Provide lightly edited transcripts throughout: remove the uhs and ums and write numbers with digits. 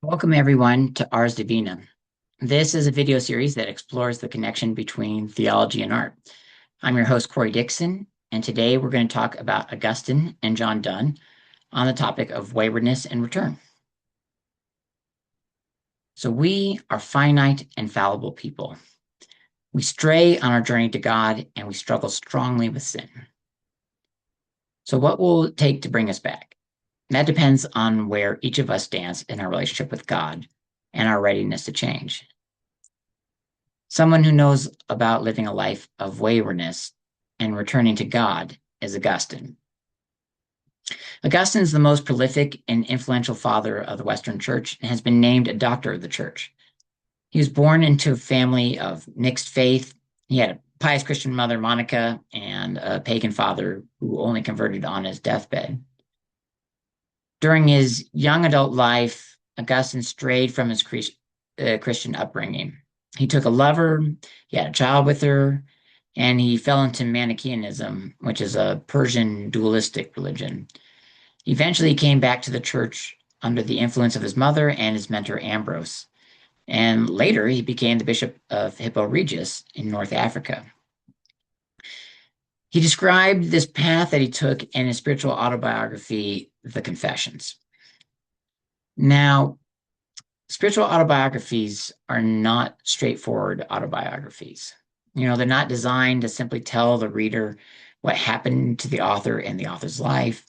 Welcome everyone to Ars Divina. This is a video series that explores the connection between theology and art. I'm your host, Corey Dixon, and today we're going to talk about Augustine and John Donne on the topic of waywardness and return. So we are finite and fallible people. We stray on our journey to God and we struggle strongly with sin. So what will it take to bring us back? That depends on where each of us stands in our relationship with God and our readiness to change. Someone who knows about living a life of waywardness and returning to God is Augustine. Augustine is the most prolific and influential father of the Western Church and has been named a doctor of the Church. He was born into a family of mixed faith. He had a pious Christian mother, Monica, and a pagan father who only converted on his deathbed. During his young adult life, Augustine strayed from his Christian upbringing. He took a lover, he had a child with her, and he fell into Manichaeanism, which is a Persian dualistic religion. Eventually, he came back to the church under the influence of his mother and his mentor, Ambrose. And later, he became the bishop of Hippo Regius in North Africa. He described this path that he took in his spiritual autobiography, The Confessions. Now, spiritual autobiographies are not straightforward autobiographies. They're not designed to simply tell the reader what happened to the author and the author's life.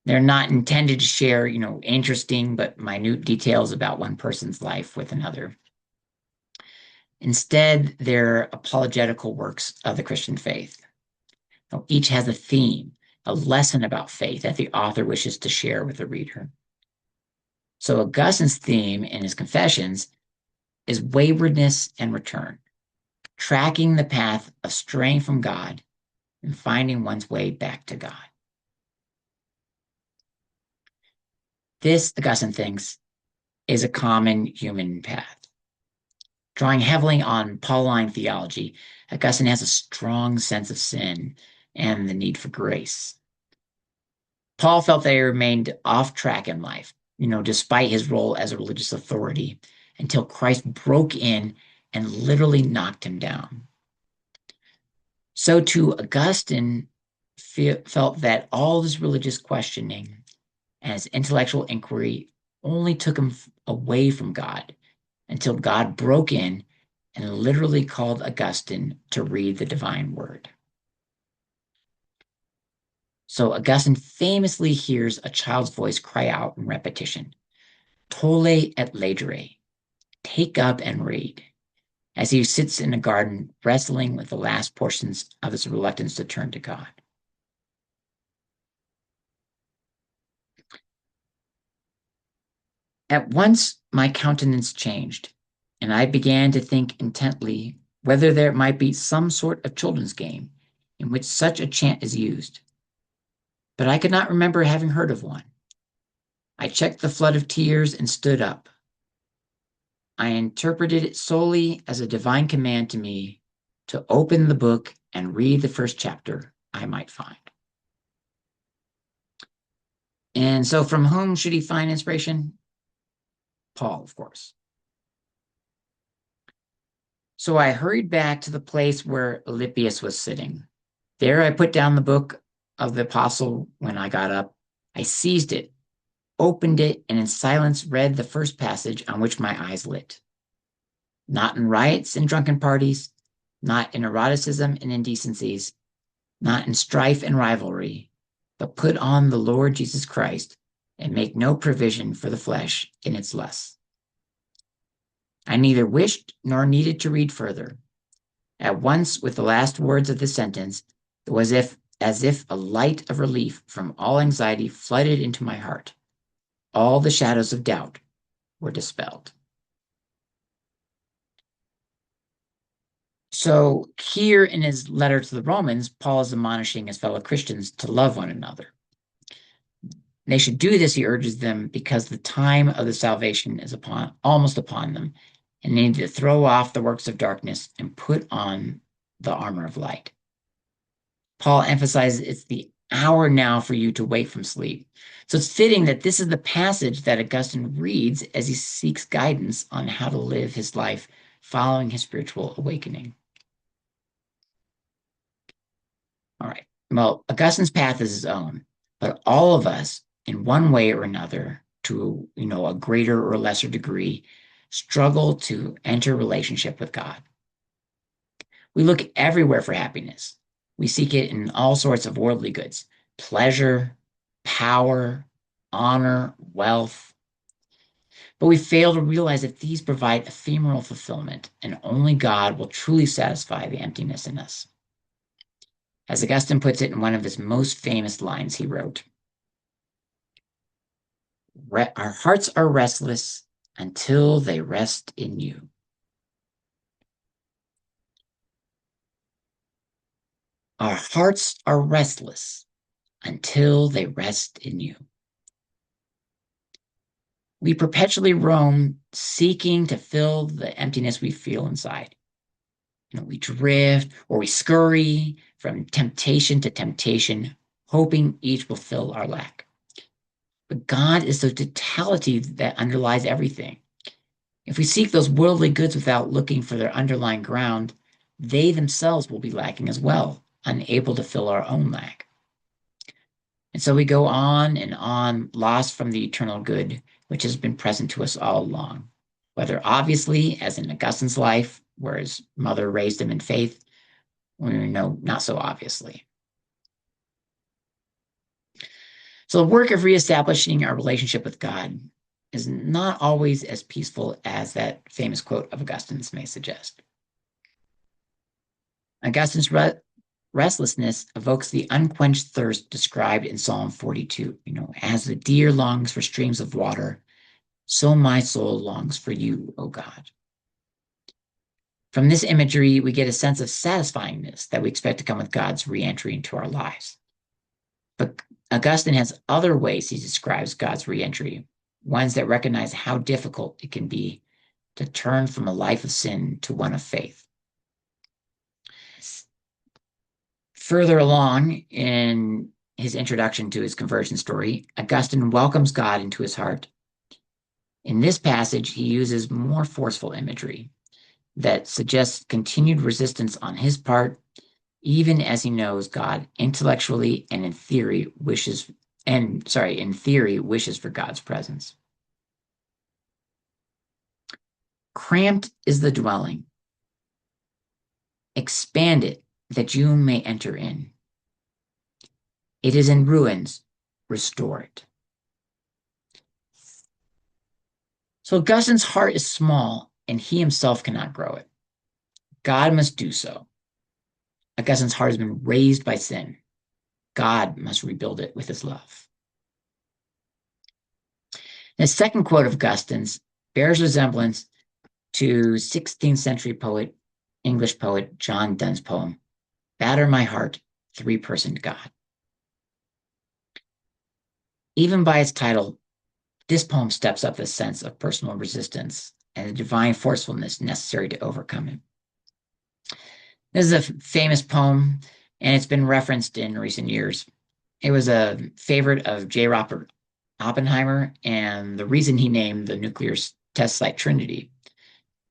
They're not intended to share, interesting but minute details about one person's life with another. Instead, they're apologetical works of the Christian faith. Each has a theme, a lesson about faith that the author wishes to share with the reader. So Augustine's theme in his Confessions is waywardness and return, tracking the path of straying from God and finding one's way back to God. This, Augustine thinks, is a common human path. Drawing heavily on Pauline theology, Augustine has a strong sense of sin and the need for grace. Paul felt that he remained off track in life, despite his role as a religious authority, until Christ broke in and literally knocked him down. So too, Augustine felt that all his religious questioning and his intellectual inquiry only took him away from God until God broke in and literally called Augustine to read the divine word. So Augustine famously hears a child's voice cry out in repetition, "Tolle et legere," take up and read, as he sits in a garden wrestling with the last portions of his reluctance to turn to God. At once my countenance changed, and I began to think intently whether there might be some sort of children's game in which such a chant is used. But I could not remember having heard of one. I checked the flood of tears and stood up. I interpreted it solely as a divine command to me to open the book and read the first chapter I might find. And so from whom should he find inspiration? Paul, of course. So I hurried back to the place where Alypius was sitting. There I put down the book of the apostle. When I got up, I seized it, opened it, and in silence read the first passage on which my eyes lit. Not in riots and drunken parties, not in eroticism and indecencies, not in strife and rivalry, but put on the Lord Jesus Christ and make no provision for the flesh in its lusts. I neither wished nor needed to read further. At once, with the last words of the sentence, it was as if a light of relief from all anxiety flooded into my heart. All the shadows of doubt were dispelled. So here in his letter to the Romans, Paul is admonishing his fellow Christians to love one another. They should do this, he urges them, because the time of the salvation is almost upon them, and they need to throw off the works of darkness and put on the armor of light. Paul emphasizes it's the hour now for you to wake from sleep. So it's fitting that this is the passage that Augustine reads as he seeks guidance on how to live his life following his spiritual awakening. All right. Well, Augustine's path is his own, but all of us, in one way or another, to a greater or lesser degree, struggle to enter relationship with God. We look everywhere for happiness. We seek it in all sorts of worldly goods: pleasure, power, honor, wealth. But we fail to realize that these provide ephemeral fulfillment, and only God will truly satisfy the emptiness in us. As Augustine puts it in one of his most famous lines, he wrote, "Our hearts are restless until they rest in you." Our hearts are restless until they rest in you. We perpetually roam, seeking to fill the emptiness we feel inside. We drift or we scurry from temptation to temptation, hoping each will fill our lack. But God is the totality that underlies everything. If we seek those worldly goods without looking for their underlying ground, they themselves will be lacking as well, unable to fill our own lack. And so we go on and on, lost from the eternal good, which has been present to us all along, whether obviously, as in Augustine's life, where his mother raised him in faith, or not so obviously. So the work of reestablishing our relationship with God is not always as peaceful as that famous quote of Augustine's may suggest. Augustine's restlessness evokes the unquenched thirst described in Psalm 42. As the deer longs for streams of water, so my soul longs for you, O God. From this imagery, we get a sense of satisfyingness that we expect to come with God's reentry into our lives. But Augustine has other ways he describes God's reentry, ones that recognize how difficult it can be to turn from a life of sin to one of faith. Further along in his introduction to his conversion story, Augustine welcomes God into his heart. In this passage, he uses more forceful imagery that suggests continued resistance on his part, even as he knows God intellectually and in theory wishes for God's presence. Cramped is the dwelling. Expand it that you may enter in. It is in ruins. Restore it. So Augustine's heart is small, and he himself cannot grow it. God must do so. Augustine's heart has been raised by sin. God must rebuild it with his love. The second quote of Augustine's bears resemblance to 16th century English poet John Donne's poem, "Batter My Heart, Three-Personed God." Even by its title, this poem steps up the sense of personal resistance and the divine forcefulness necessary to overcome it. This is a famous poem, and it's been referenced in recent years. It was a favorite of J. Robert Oppenheimer, and the reason he named the nuclear test site Trinity.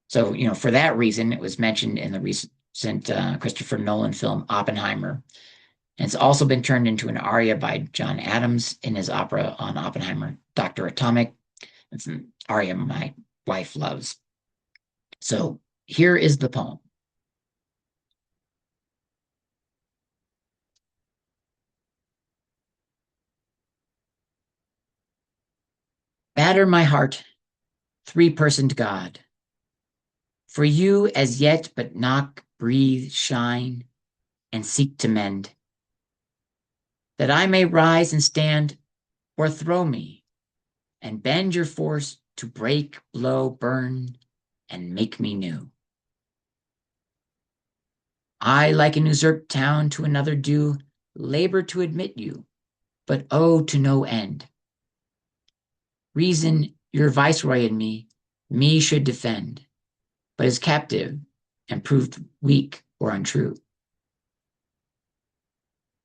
So, for that reason, it was mentioned in the recent Christopher Nolan film Oppenheimer. And it's also been turned into an aria by John Adams in his opera on Oppenheimer, Dr. Atomic. It's an aria my wife loves. So here is the poem. Batter my heart, three-personed God. For you as yet but knock, breathe, shine, and seek to mend. That I may rise and stand, or throw me, and bend your force to break, blow, burn, and make me new. I, like an usurped town to another do, labor to admit you, but oh, to no end. Reason, your viceroy in me should defend, but is captive and proved weak or untrue.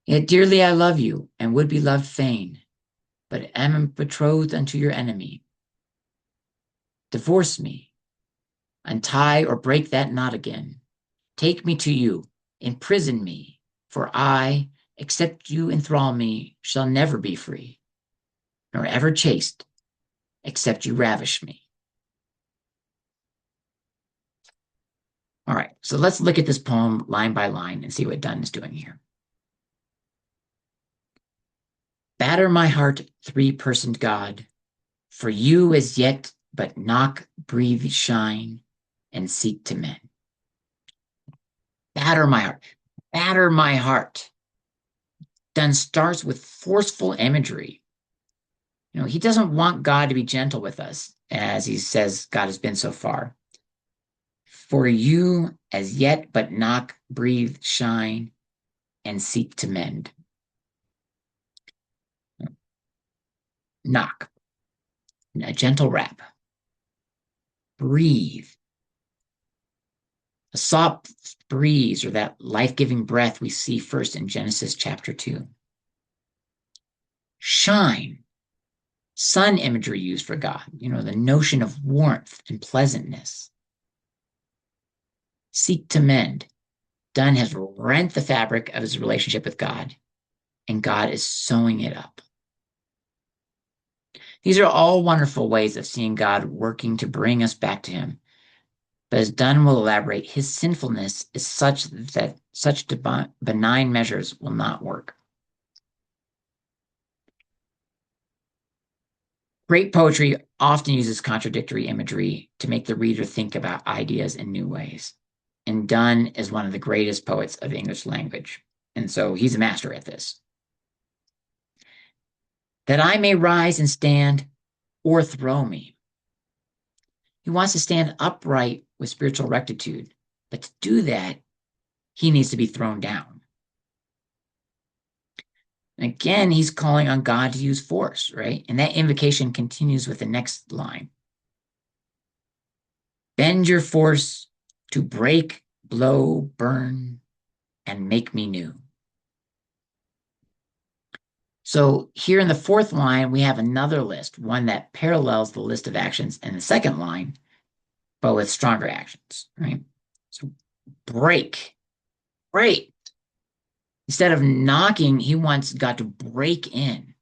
Yet dearly I love you, and would be loved fain, but am betrothed unto your enemy. Divorce me, untie or break that knot again. Take me to you, imprison me, for I, except you enthrall me, shall never be free, nor ever chaste, except you ravish me. All right, so let's look at this poem line by line and see what Donne is doing here. Batter my heart, three-personed God, for you as yet but knock, breathe, shine, and seek to mend. Batter my heart. Batter my heart. Donne starts with forceful imagery. He doesn't want God to be gentle with us, as he says God has been so far. For you as yet but knock, breathe, shine, and seek to mend. Knock. A gentle rap. Breathe. A soft breeze, or that life-giving breath we see first in Genesis chapter 2. Shine. Sun imagery used for God, the notion of warmth and pleasantness. Seek to mend. Donne has rent the fabric of his relationship with God, and God is sewing it up. These are all wonderful ways of seeing God working to bring us back to him. But as Donne will elaborate, his sinfulness is such that such benign measures will not work. Great poetry often uses contradictory imagery to make the reader think about ideas in new ways. And Donne is one of the greatest poets of the English language. And so he's a master at this. That I may rise and stand, o'erthrow me. He wants to stand upright with spiritual rectitude, but to do that, he needs to be thrown down. And again, he's calling on God to use force, right? And that invocation continues with the next line. Bend your force to break, blow, burn, and make me new. So here in the fourth line, we have another list, one that parallels the list of actions in the second line, but with stronger actions, right? So break. Instead of knocking, he wants God to break in.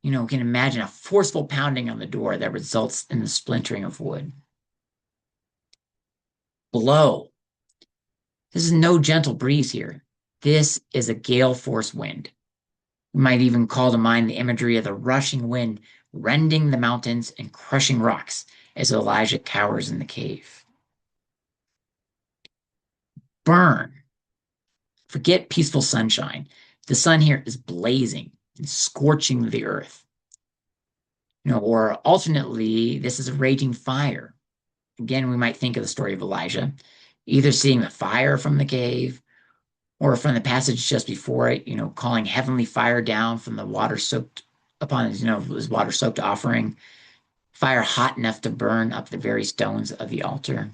You can imagine a forceful pounding on the door that results in the splintering of wood. Blow. This is no gentle breeze here. This is a gale force wind. We might even call to mind the imagery of the rushing wind rending the mountains and crushing rocks as Elijah cowers in the cave. Burn. Forget peaceful sunshine. The sun here is blazing and scorching the earth. Or alternately, this is a raging fire. Again, we might think of the story of Elijah, either seeing the fire from the cave or from the passage just before it, calling heavenly fire down from the water soaked upon his water soaked offering, fire hot enough to burn up the very stones of the altar.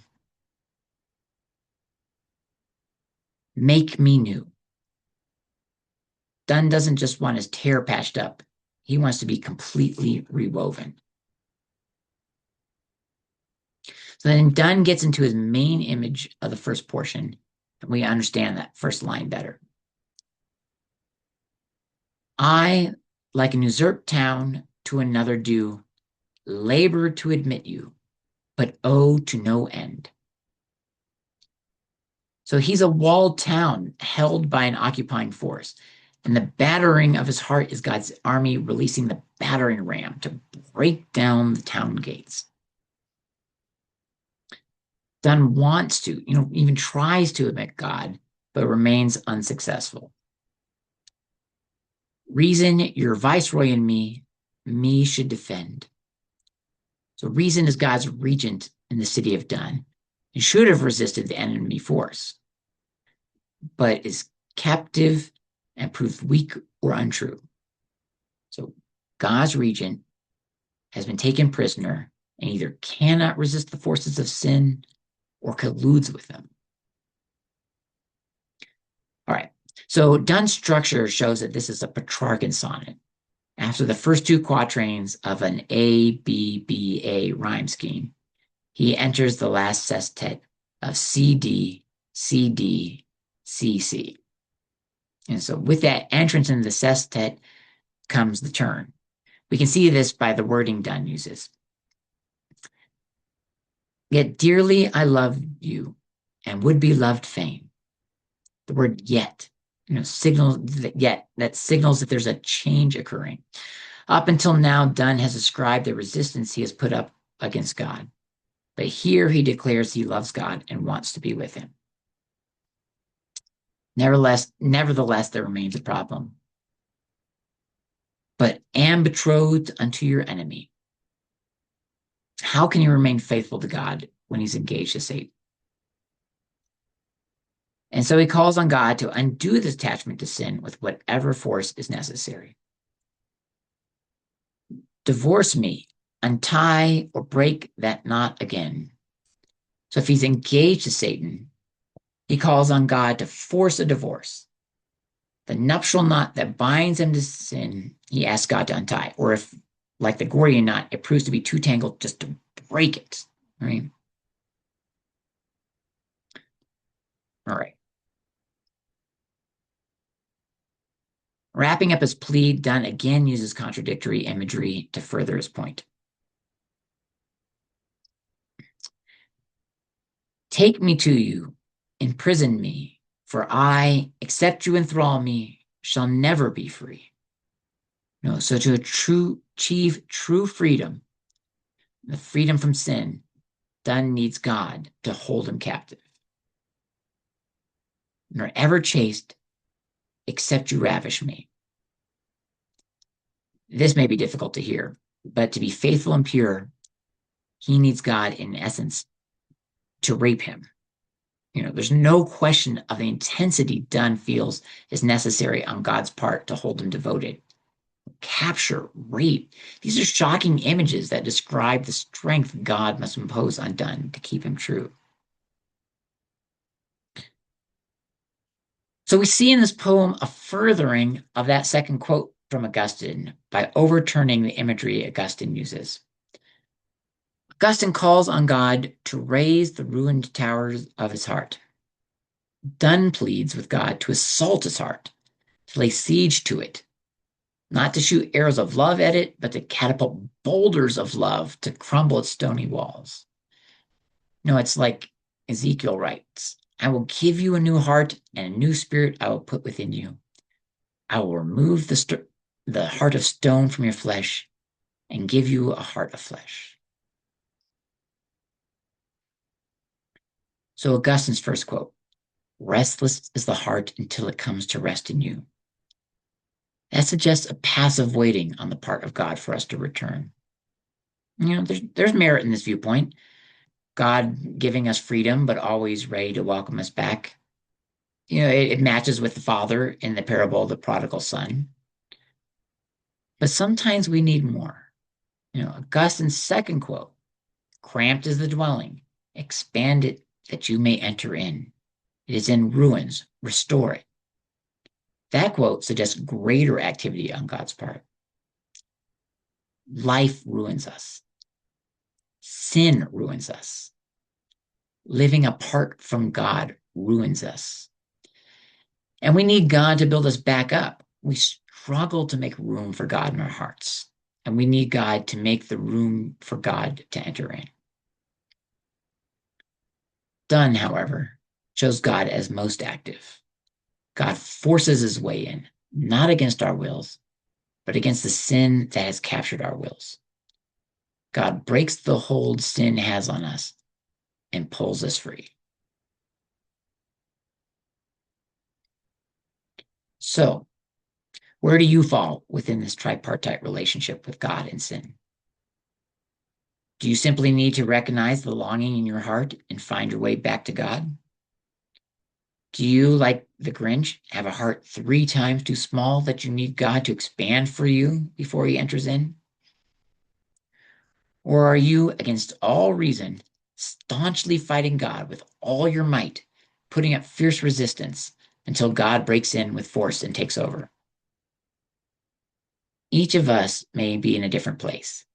Make me new. Donne doesn't just want his tear patched up. He wants to be completely rewoven. So then Donne gets into his main image of the first portion, and we understand that first line better. I, like an usurped town to another do, labor to admit you, but owe to no end. So he's a walled town held by an occupying force. And the battering of his heart is God's army releasing the battering ram to break down the town gates. Donne wants to, even tries to admit God, but remains unsuccessful. Reason, your viceroy in me should defend. So reason is God's regent in the city of Donne and should have resisted the enemy force, but is captive and proved weak or untrue. So God's regent has been taken prisoner and either cannot resist the forces of sin or colludes with them. All right, So Donne's structure shows that this is a Petrarchan sonnet. After the first two quatrains of an A-B-B-A rhyme scheme, he enters the last sestet of C-D, C-D, C-C. And so with that entrance into the sestet comes the turn. We can see this by the wording Donne uses. Yet dearly I love you and would be loved fain. The word yet, signals that signals that there's a change occurring. Up until now, Donne has described the resistance he has put up against God. But here he declares he loves God and wants to be with him. Nevertheless, there remains a problem. But am betrothed unto your enemy. How can you remain faithful to God when he's engaged to Satan? And so he calls on God to undo this attachment to sin with whatever force is necessary. Divorce me, untie or break that knot again. So if he's engaged to Satan, he calls on God to force a divorce. The nuptial knot that binds him to sin, he asks God to untie. Or if, like the Gordian knot, it proves to be too tangled, just to break it. Right? All right. Wrapping up his plea, Donne again uses contradictory imagery to further his point. Take me to you, imprison me, for I, except you enthrall me, shall never be free. No, so to achieve true freedom, the freedom from sin, Donne needs God to hold him captive. Nor ever chaste, except you ravish me. This may be difficult to hear, but to be faithful and pure, he needs God, in essence, to rape him. There's no question of the intensity Donne feels is necessary on God's part to hold him devoted. Capture, rape, these are shocking images that describe the strength God must impose on Donne to keep him true. So we see in this poem a furthering of that second quote from Augustine by overturning the imagery Augustine uses. Augustine calls on God to raise the ruined towers of his heart. Donne pleads with God to assault his heart, to lay siege to it, not to shoot arrows of love at it, but to catapult boulders of love to crumble its stony walls. It's like Ezekiel writes, I will give you a new heart and a new spirit I will put within you. I will remove the heart of stone from your flesh and give you a heart of flesh. So Augustine's first quote, restless is the heart until it comes to rest in you. That suggests a passive waiting on the part of God for us to return. There's merit in this viewpoint. God giving us freedom, but always ready to welcome us back. It matches with the father in the parable of the prodigal son. But sometimes we need more. Augustine's second quote, cramped is the dwelling, expand it that you may enter in. It is in ruins, restore it. That quote suggests greater activity on God's part. Life ruins us. Sin ruins us. Living apart from God ruins us. And we need God to build us back up. We struggle to make room for God in our hearts. And we need God to make the room for God to enter in. Donne, however, shows God as most active. God forces his way in, not against our wills, but against the sin that has captured our wills. God breaks the hold sin has on us and pulls us free. So, where do you fall within this tripartite relationship with God and sin? Do you simply need to recognize the longing in your heart and find your way back to God? Do you, like the Grinch, have a heart 3 times too small that you need God to expand for you before he enters in? Or are you, against all reason, staunchly fighting God with all your might, putting up fierce resistance until God breaks in with force and takes over. Each of us may be in a different place.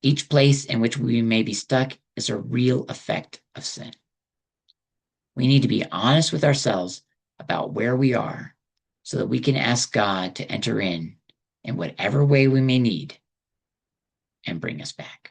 Each place in which we may be stuck is a real effect of sin. We need to be honest with ourselves about where we are so that we can ask God to enter in whatever way we may need and bring us back.